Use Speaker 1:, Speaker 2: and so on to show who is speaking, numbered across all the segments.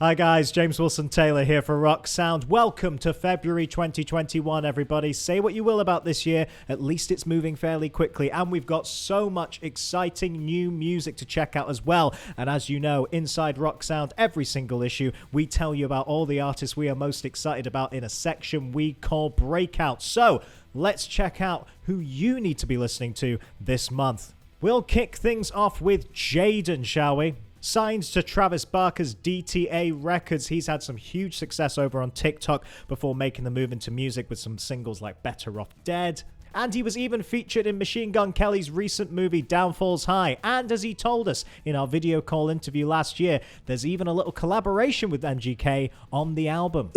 Speaker 1: Hi guys, James Wilson Taylor here for Rock Sound. Welcome to February 2021, everybody. Say what you will about this year, at least it's moving fairly quickly, and we've got so much exciting new music to check out as well. And as you know, inside Rock Sound, every single issue, we tell you about all the artists we are most excited about in a section we call Breakout. So let's check out who you need to be listening to this month. We'll kick things off with Jaden, shall we? Signed to Travis Barker's DTA Records, he's had some huge success over on TikTok before making the move into music with some singles like Better Off Dead. And he was even featured in Machine Gun Kelly's recent movie Downfalls High. And as he told us in our video call interview last year, there's even a little collaboration with MGK on the album.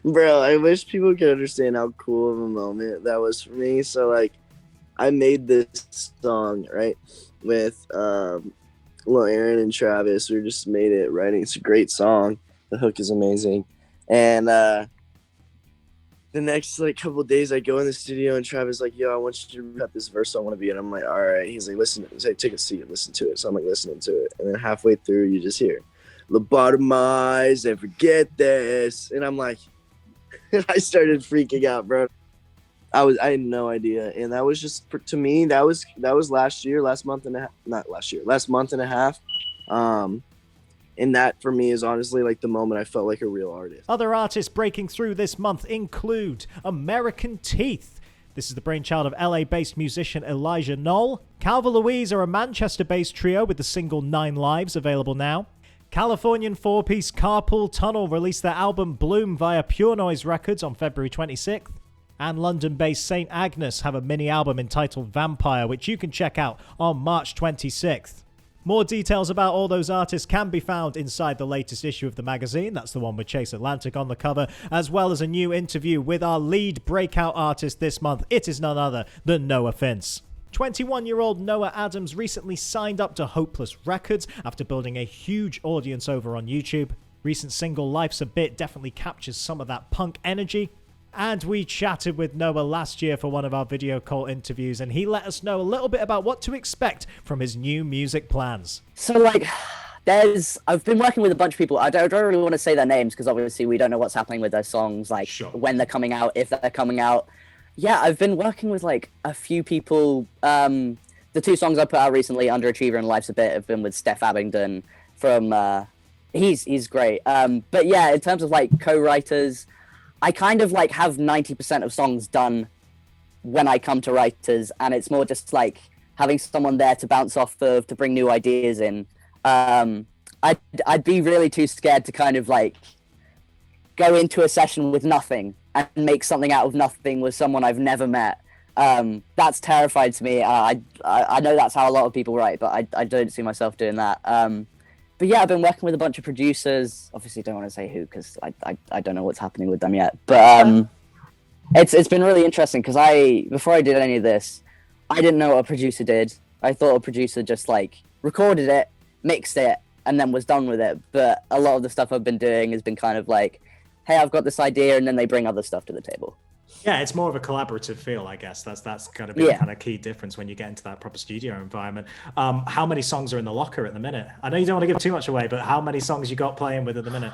Speaker 2: Bro, I wish people could understand how cool of a moment that was for me. So, like, I made this song, right, with Lil Aaron and Travis. We just made it writing. It's a great song. The hook is amazing. And the next couple of days I go in the studio and Travis like, yo, I want you to rap this verse I want to be. And I'm like, all right. He's like, listen, take a seat and listen to it. So I'm like listening to it. And then halfway through you just hear lobotomize and forget this. And I'm like, and I started freaking out, bro. I had no idea, and that was just to me. That was last month and a half. And that for me is honestly like the moment I felt like a real artist.
Speaker 1: Other artists breaking through this month include American Teeth. This is the brainchild of LA-based musician Elijah Knoll. Calva Louise are a Manchester-based trio with the single 9 Lives available now. Californian four-piece Carpool Tunnel released their album Bloom via Pure Noise Records on February 26th. And London-based St. Agnes have a mini-album entitled Vampire, which you can check out on March 26th. More details about all those artists can be found inside the latest issue of the magazine. That's the one with Chase Atlantic on the cover, as well as a new interview with our lead breakout artist this month. It is none other than NOAHFINCE. 21-year-old Noah Adams recently signed up to Hopeless Records after building a huge audience over on YouTube. Recent single Life's a Bit definitely captures some of that punk energy. And we chatted with Noah last year for one of our video call interviews, and he let us know a little bit about what to expect from his new music plans.
Speaker 3: So, I've been working with a bunch of people. I don't really want to say their names because obviously we don't know what's happening with their songs, when they're coming out, if they're coming out. Yeah, I've been working with a few people. The 2 songs I put out recently, Underachiever and Life's a Bit, have been with Steph Abingdon from, he's great. But yeah, in terms of co-writers, I kind of have 90% of songs done when I come to writers, and it's more just having someone there to bounce off of, to bring new ideas in. I'd be really too scared to kind of go into a session with nothing and make something out of nothing with someone I've never met. That's terrified to me. I know that's how a lot of people write, but I don't see myself doing that. But yeah, I've been working with a bunch of producers. Obviously, don't want to say who because I don't know what's happening with them yet. But it's been really interesting because before I did any of this, I didn't know what a producer did. I thought a producer just recorded it, mixed it, and then was done with it. But a lot of the stuff I've been doing has been kind of hey, I've got this idea, and then they bring other stuff to the table.
Speaker 1: Yeah, it's more of a collaborative feel, I guess. That's going to be the kind of key difference when you get into that proper studio environment. How many songs are in the locker at the minute? I know you don't want to give too much away, but how many songs you got playing with at the minute?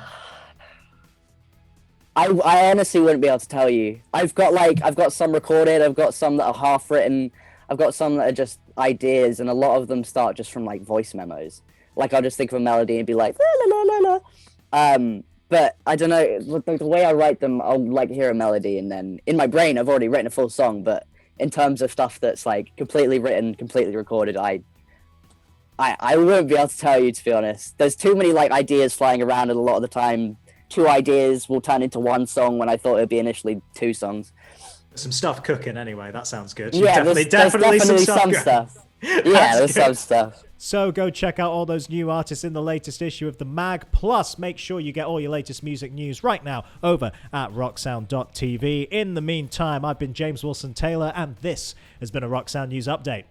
Speaker 3: I honestly wouldn't be able to tell you. I've got some recorded. I've got some that are half written. I've got some that are just ideas, and a lot of them start just from voice memos. I'll just think of a melody and be like la la la la. But I don't know, the way I write them, I'll hear a melody and then in my brain, I've already written a full song. But in terms of stuff that's completely written, completely recorded, I wouldn't be able to tell you, to be honest. There's too many ideas flying around, and a lot of the time, 2 ideas will turn into 1 song when I thought it'd be initially 2 songs.
Speaker 1: Some stuff cooking anyway, that sounds good.
Speaker 3: Yeah, there's definitely some stuff. Yeah, there's some stuff.
Speaker 1: So go check out all those new artists in the latest issue of the mag. Plus, make sure you get all your latest music news right now over at rocksound.tv. In the meantime, I've been James Wilson Taylor, and this has been a Rock Sound News Update.